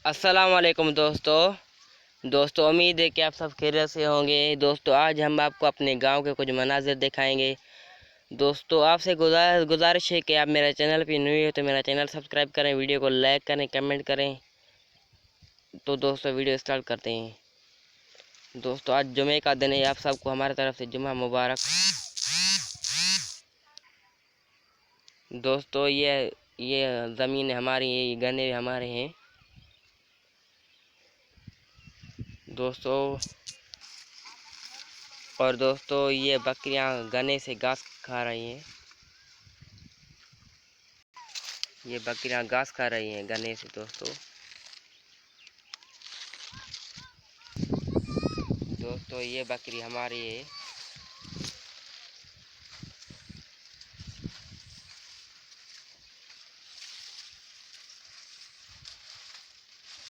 अस्सलाम वालेकुम दोस्तों उम्मीद है कि आप सब खैरियत से होंगे। दोस्तों आज हम आपको अपने गांव के कुछ मनाजिर दिखाएंगे। दोस्तों आपसे गुजारिश है कि आप मेरे चैनल पे न्यू हो तो मेरा चैनल सब्सक्राइब करें, वीडियो को लाइक करें, कमेंट करें। तो दोस्तों वीडियो स्टार्ट करते हैं। दोस्तों आज जुमे का दिन है, आप सबको हमारी तरफ से जुमा मुबारक। दोस्तों ये ज़मीन हमारी है, ये गन्ने हमारे हैं। दोस्तों और दोस्तों ये बकरियां गन्ने से घास खा रही हैं। ये बकरियां घास खा रही हैं गन्ने से। दोस्तों ये बकरी हमारी है।